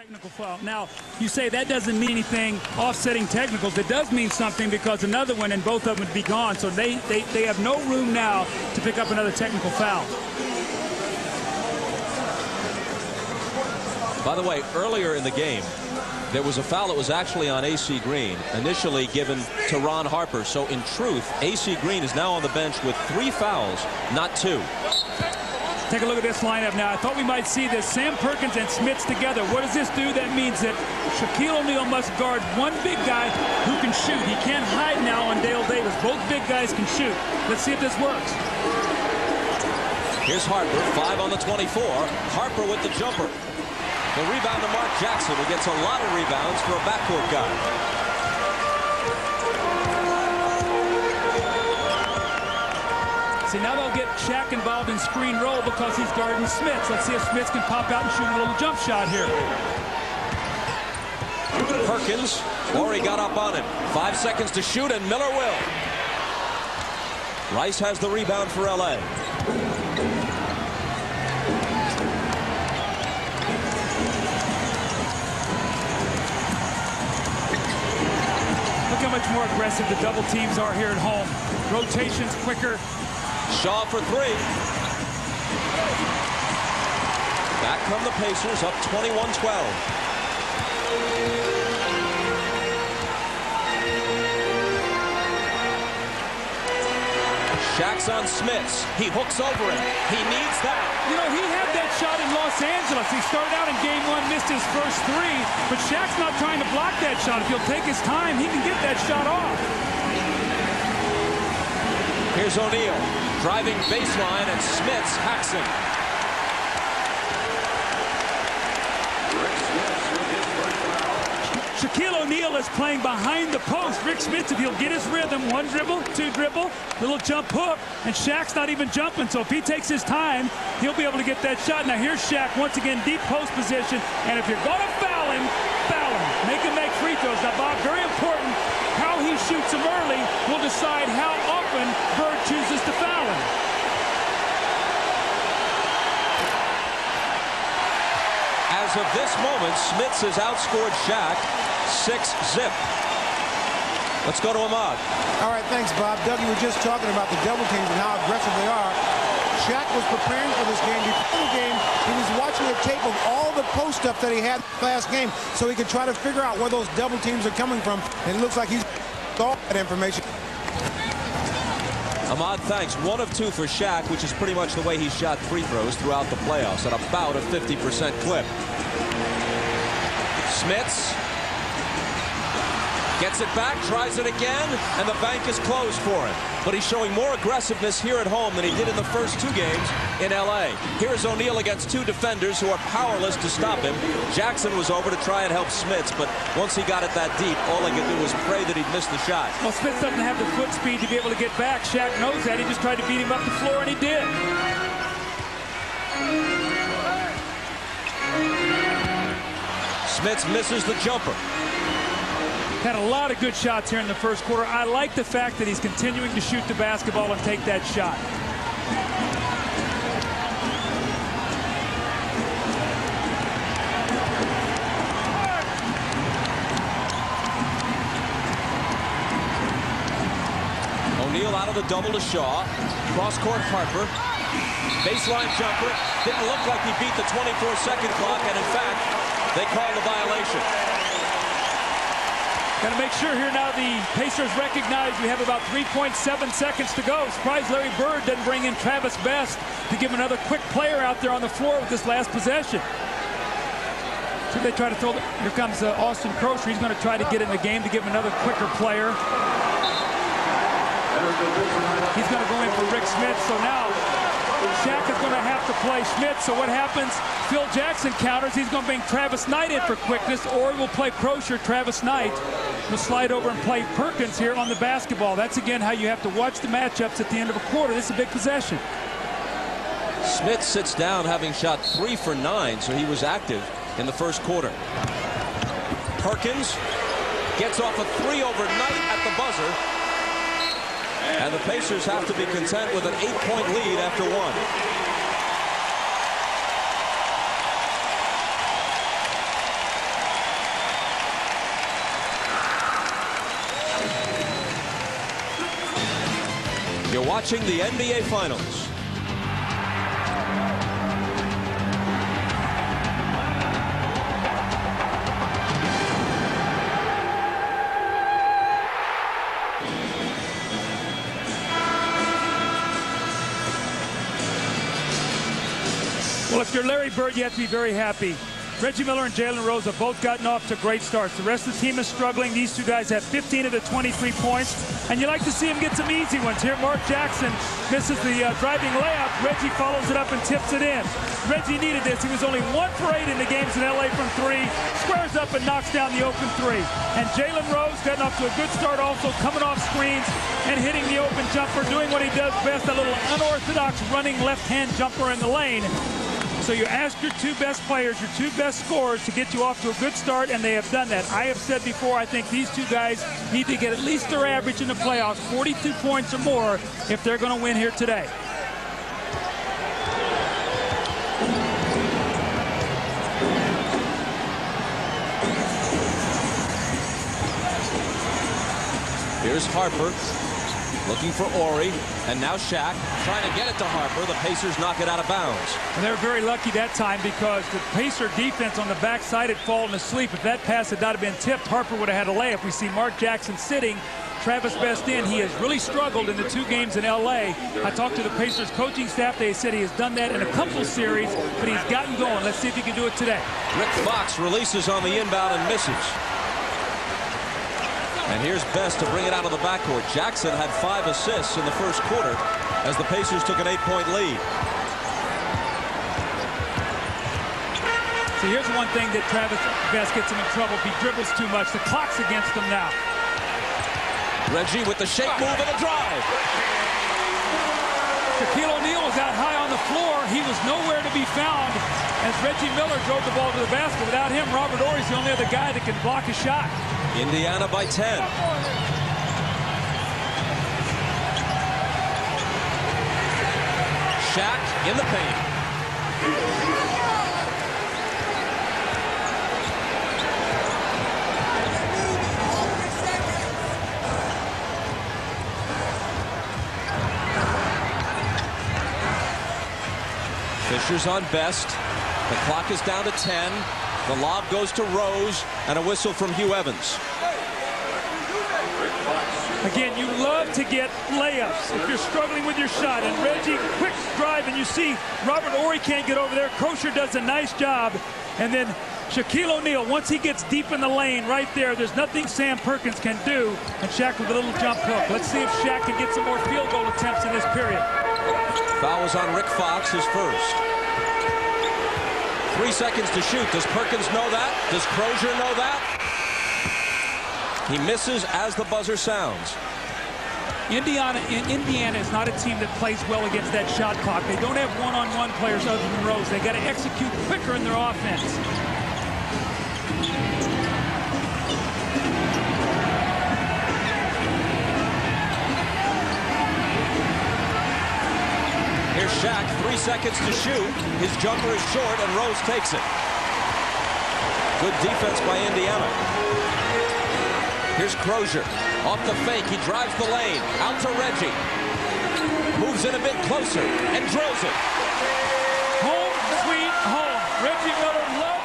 Technical foul. Now, you say that doesn't mean anything, offsetting technicals. It does mean something because another one and both of them would be gone. So they have no room now to pick up another technical foul. By the way, earlier in the game, there was a foul that was actually on A.C. Green, initially given to Ron Harper. So in truth, A.C. Green is now on the bench with 3 fouls, not 2. Take a look at this lineup now. I thought we might see this. Sam Perkins and Smits together. What does this do? That means that Shaquille O'Neal must guard one big guy who can shoot. He can't hide now on Dale Davis. Both big guys can shoot. Let's see if this works. Here's Harper, 5 on the 24. Harper with the jumper. The rebound to Mark Jackson, who gets a lot of rebounds for a backcourt guy. See, now they'll get Shaq involved in screen roll because he's guarding Smits. Let's see if Smits can pop out and shoot a little jump shot here. Perkins, Laurie got up on him. 5 seconds to shoot, and Miller will. Rice has the rebound for L.A. Look how much more aggressive the double teams are here at home. Rotations quicker. Shaw for 3. Back come the Pacers, up 21-12. Shaq's on Smits. He hooks over him. He needs that. You know, he had that shot in Los Angeles. He started out in game 1, missed his first 3, but Shaq's not trying to block that shot. If he'll take his time, he can get that shot off. Here's O'Neal. Driving baseline, and Smits hacks him. Shaquille O'Neal is playing behind the post. Rick Smits, if he'll get his rhythm, 1 dribble, 2 dribble, little jump hook, and Shaq's not even jumping. So if he takes his time, he'll be able to get that shot. Now here's Shaq once again, deep post position, and if you're going to foul him, make him make free throws. Now, Bob, very important. How he shoots them early will decide how often Bird chooses to foul him. As of this moment, Smits has outscored Shaq 6-zip. Let's go to Ahmad. All right, thanks, Bob. Doug, you were just talking about the double teams and how aggressive they are. Shaq was preparing for this game. Before the game, he was watching a tape of all the post stuff that he had last game so he could try to figure out where those double teams are coming from. And it looks like he's all that information. Ahmad, thanks. 1 of 2 for Shaq, which is pretty much the way he shot free throws throughout the playoffs at about a 50% clip. Smits gets it back, tries it again, and the bank is closed for him. But he's showing more aggressiveness here at home than he did in the first 2 games in L.A. Here's O'Neal against 2 defenders who are powerless to stop him. Jackson was over to try and help Smits, but once he got it that deep, all he could do was pray that he'd miss the shot. Well, Smits doesn't have the foot speed to be able to get back. Shaq knows that. He just tried to beat him up the floor, and he did. Smits misses the jumper. Had a lot of good shots here in the first quarter. I like the fact that he's continuing to shoot the basketball and take that shot. O'Neal out of the double to Shaw. Cross-court Harper. Baseline jumper. Didn't look like he beat the 24-second clock, and in fact, they called the violation. Got to make sure here now the Pacers recognize we have about 3.7 seconds to go. Surprised Larry Bird doesn't bring in Travis Best to give another quick player out there on the floor with this last possession. So they try to throw. Here comes Austin Crosher. He's going to try to get in the game to give another quicker player. He's going to go in for Rick Smits. So now Shaq is going to have to play Smits. So what happens? Phil Jackson counters. He's going to bring Travis Knight in for quickness, or we'll play Crosher. Travis Knight will slide over and play Perkins here on the basketball. That's, again, how you have to watch the matchups at the end of a quarter. This is a big possession. Smits sits down having shot 3 for 9, so he was active in the first quarter. Perkins gets off a 3 over Knight at the buzzer. And the Pacers have to be content with an 8-point lead after 1. You're watching the NBA Finals. Well, if you're Larry Bird, you have to be very happy. Reggie Miller and Jalen Rose have both gotten off to great starts. The rest of the team is struggling. These two guys have 15 of the 23 points, and you like to see them get some easy ones. Here, Mark Jackson misses the driving layup. Reggie follows it up and tips it in. Reggie needed this. He was only 1 for 8 in the games in L.A. from 3. Squares up and knocks down the open 3. And Jalen Rose getting off to a good start also, coming off screens and hitting the open jumper, doing what he does best, a little unorthodox running left-hand jumper in the lane. So you ask your 2 best players, your 2 best scorers to get you off to a good start, and they have done that. I have said before, I think these 2 guys need to get at least their average in the playoffs, 42 points or more, if they're going to win here today. Here's Harper. Looking for Horry, and now Shaq trying to get it to Harper. The Pacers knock it out of bounds. And they're very lucky that time because the Pacer defense on the backside had fallen asleep. If that pass had not been tipped, Harper would have had a layup. We see Mark Jackson sitting, Travis Best in. He has really struggled in the 2 games in L.A. I talked to the Pacers coaching staff. They said he has done that in a couple series, but he's gotten going. Let's see if he can do it today. Rick Fox releases on the inbound and misses. And here's Best to bring it out of the backcourt. Jackson had 5 assists in the first quarter as the Pacers took an 8-point lead. So here's one thing that Travis Best gets him in trouble. If he dribbles too much, the clock's against him now. Reggie with the shake move and a drive. Shaquille O'Neal was out high on the floor. He was nowhere to be found as Reggie Miller drove the ball to the basket. Without him, Robert Horry's the only other guy that can block a shot. Indiana by 10. Shaq in the paint. Fisher's on Best. The clock is down to 10. The lob goes to Rose, and a whistle from Hugh Evans. Again, you love to get layups if you're struggling with your shot. And Reggie, quick drive, and you see Robert Horry can't get over there. Crozier does a nice job. And then Shaquille O'Neal, once he gets deep in the lane right there, there's nothing Sam Perkins can do. And Shaq with a little jump hook. Let's see if Shaq can get some more field goal attempts in this period. Foul was on Rick Fox, his first. 3 seconds to shoot. Does Perkins know that? Does Crozier know that? He misses as the buzzer sounds. Indiana is not a team that plays well against that shot clock. They don't have one-on-one players other than Rose. They got to execute quicker in their offense. Here's Shaq, 3 seconds to shoot. His jumper is short, and Rose takes it. Good defense by Indiana. Here's Crozier. Off the fake, he drives the lane. Out to Reggie. Moves in a bit closer and drills it. Home sweet home. Reggie Miller loves